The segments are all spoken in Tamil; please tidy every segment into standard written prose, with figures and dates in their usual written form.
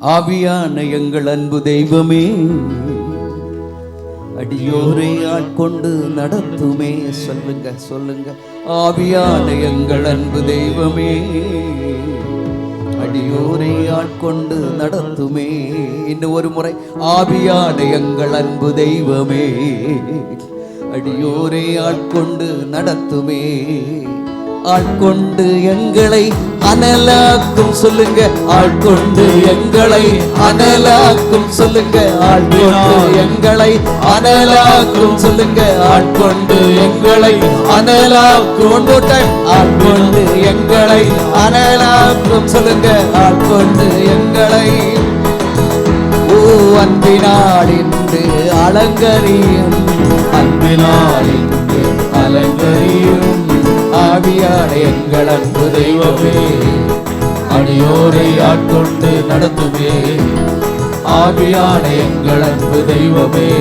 ஆவியான எங்கள் அன்பு தெய்வமே, அடியோரை ஆட்கொண்டு நடத்துமே. சொல்லுங்க சொல்லுங்க. ஆவியான எங்கள் அன்பு தெய்வமே, அடியோரை ஆட்கொண்டு நடத்துமே. இன்னும் ஒரு முறை. ஆவியான எங்கள் அன்பு தெய்வமே, அடியோரை ஆட்கொண்டு நடத்துமே. ஆட்கொண்டு எங்களை அனலாக்கும். சொல்லுங்க. ஆட்கொண்டு எங்களை அனலாக்கும். சொல்லுங்க. ஆட்கொண்டு எங்களை அனலாக்கும். சொல்லுங்க. ஆட்கொண்டு எங்களை அனலாக்கும். ஆட்கொண்டு எங்களை அனலாக்கும். சொல்லுங்க. ஆட்கொண்டு எங்களை ஓ அன்பினால் இன்று அலங்கரியும். அன்பினால் இன்று அலங்கரியும். ஆவியான எங்கள் அன்பு தெய்வமே, அடியோரை ஆட்கொண்டு நடத்துமே. ஆவியான எங்கள் அன்பு தெய்வமே,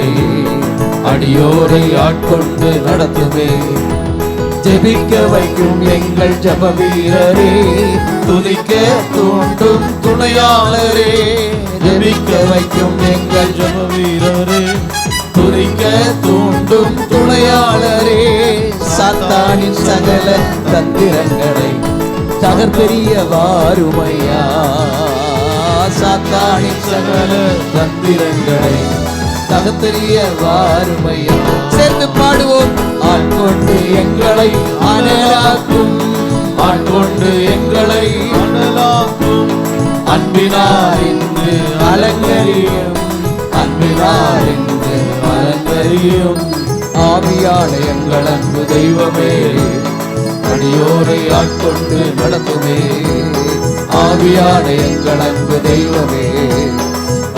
அடியோரை ஆட்கொண்டு நடத்துமே. ஜெபிக்க வைக்கும் எங்கள் ஜப வீரரே, துதிக்க தூண்டும் துணையாளரே. ஜெபிக்க வைக்கும் எங்கள் ஜப வீரரே, துதிக்க தூண்டும் துணையாளரே. சாத்தானின் சகல தந்திரங்களை தகர்பெரிய வாருமையா. சாத்தானின் சகல தந்திரங்களை தகர்பெரிய வாருமையா. சேர்ந்து பாடுவோம். ஆட்கொண்டு எங்களை அனலாக்கும். ஆட்கொண்டு எங்களை அனலாக்கும். அன்பினார் இன்று அலங்கரியும். அன்பினார் இன்று அலங்கரியும். ஆவியான எங்கள் அன்பு தெய்வமே, அடியோரை ஆட்கொண்டு நடத்துமே. ஆவியான எங்கள் அன்பு தெய்வமே,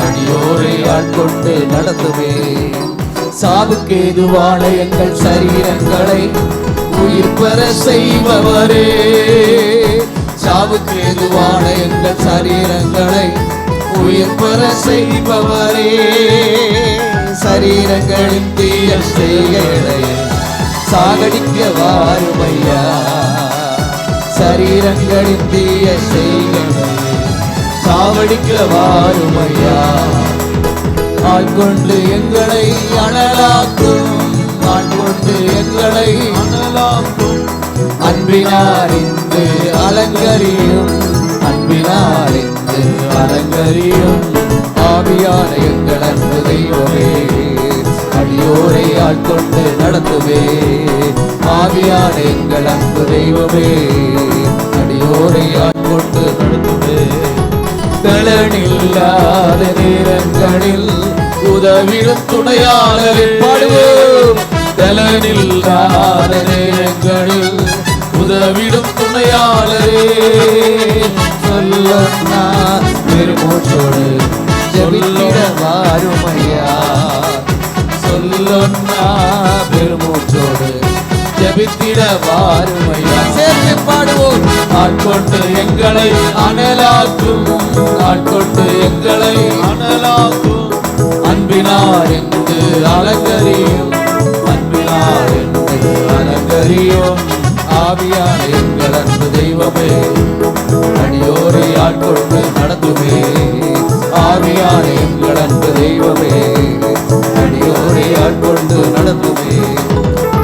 அடியோரை ஆட்கொண்டு நடத்துமே. சாவுக்கு ஏதுவான எங்கள் சரீரங்களை உயிர் பெற செய்பவரே. சாவுக்கு ஏதுவான எங்கள் சரீரங்களை உயிர் பெற செய்பவரே. சரீரங்களின் தீய செய்களை சாகடிக்க வாருமையா. சரீரங்களின் தீய செய்களை சாவடிக்க வாருமையா. ஆட்கொண்டு எங்களை அனலாக்கும். ஆட்கொண்டு எங்களை அனலாக்கும். அன்பினார் இன்று அலங்கரியும். அன்பினார் இன்று அலங்கரியும். ஆவியான எங்கள் அன்பு தெய்வமே, அடியோரை ஆட்கொண்டு நடத்துமே. ஆவியான எங்கள் அன்பு தெய்வமே, அடியோரை ஆட்கொண்டு நடத்துமே. பலனில்லாத நேரங்களில் உதவிடும் துணையாளரை பாடுவோம். பலனில்லாத நேரங்களில் உதவிடும் துணையாளரே. சொல்லன்னா பெருமூச்சோடு ஜெபித்திட வாருமையா. சொல்லன்னா பெருமூச்சோடு ஜெபித்திட வாருமையா. சேர்ந்து பாடுவோம். ஆட்கொண்டு எங்களை அனலாக்கும். ஆட்கொண்டு எங்களை அனலாக்கும். அன்பினார் என்று அலங்கரியும். அன்பினார் என்று அலங்கரியும். ஆவியான எங்கள் அன்பு தெய்வமே, அடியோரை ஆட்கொண்டு நடத்துமே. ஆவியான எங்கள் அன்பு தெய்வமே, அடியோரை ஆட்கொண்டு நடத்துமே.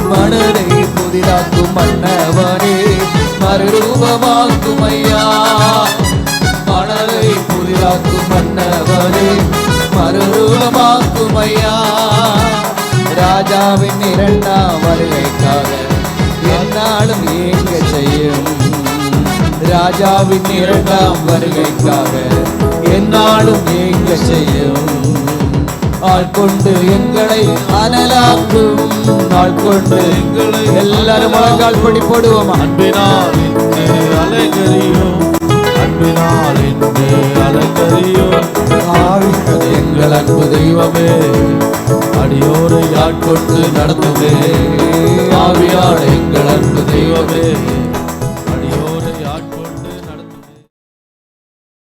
மனதை புதிதாக்கும் மன்னவனே, மறுரூபமாக்கும் ஐயா. மனதை புதிதாக்கும் மன்னவனே, மறுரூபமாக்கும் ஐயா. ராஜாவின் இரண்டாம் வருகைக்காக என்னாலும் ஏங்க செய்யும். ராஜாவின் இரண்டாம் வருகைக்காக என்னாலும் ஏங்க செய்யும். ஆட்கொண்டு எங்களை அனலாக்கும். ஆட்கொண்டு எங்களை எல்லாரும் முழங்கால் படி போடுவோம். அன்பினால் இன்று அலங்கரியும். அன்பினால் இன்று அலங்கரியும். ஆவியான எங்கள் அன்பு தெய்வமே, அடியோரை ஆட்கொண்டு நடத்துமே. ஆவியான எங்கள் அன்பு தெய்வமே,